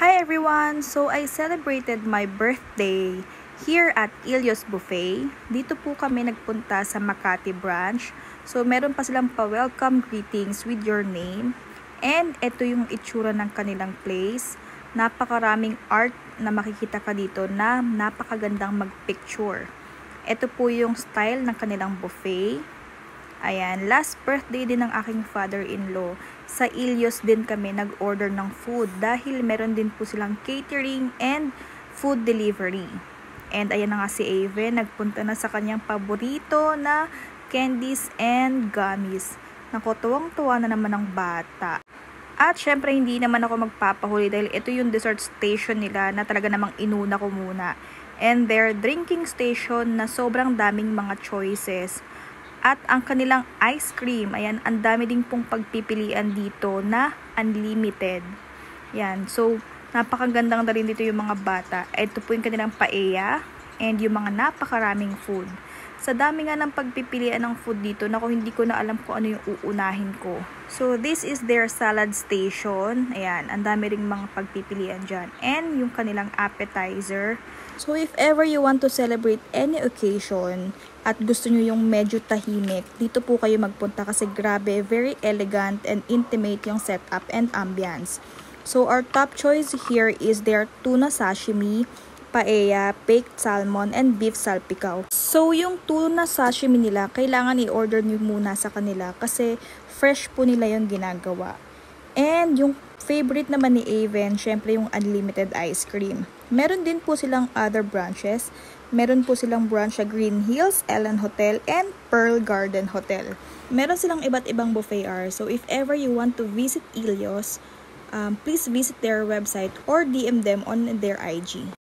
Hi everyone! So I celebrated my birthday here at Ilios Buffet. Dito po kami nagpunta sa Makati branch. So meron pa silang pa-welcome greetings with your name. And ito yung itsura ng kanilang place. Napakaraming art na makikita ka dito na napakagandang magpicture. Ito po yung style ng kanilang buffet. Ayan, last birthday din ng aking father-in-law. Sa Ilios din kami nag-order ng food dahil meron din po silang catering and food delivery. And ayan na nga si Ave, nagpunta na sa kanyang paborito na candies and gummies. Naku, tuwang-tuwa na naman ng bata. At syempre hindi naman ako magpapahuli dahil ito yung dessert station nila na talaga namang inuna ko muna. And their drinking station na sobrang daming mga choices. At ang kanilang ice cream, ayan, ang dami din pong pagpipilian dito na unlimited. Yan, so napakagandang na rin dito yung mga bata. Ito po yung kanilang paella and yung mga napakaraming food. Sa dami nga ng pagpipilian ng food dito, naku, hindi ko na alam kung ano yung uunahin ko. So this is their salad station. Ayan, ang dami ring mga pagpipilian dyan. And yung kanilang appetizer. So if ever you want to celebrate any occasion at gusto nyo yung medyo tahimik, dito po kayo magpunta kasi grabe, very elegant and intimate yung setup and ambience. So our top choice here is their tuna sashimi, paella, baked salmon, and beef salpicao. So yung tuna sashimi nila, kailangan i-order nyo muna sa kanila kasi fresh po nila yung ginagawa. And yung favorite naman ni Aven, syempre yung unlimited ice cream. Meron din po silang other branches. Meron po silang branch sa Green Hills, Ellen Hotel, and Pearl Garden Hotel. Meron silang iba't ibang buffet hours. So if ever you want to visit Ilios, please visit their website or DM them on their IG.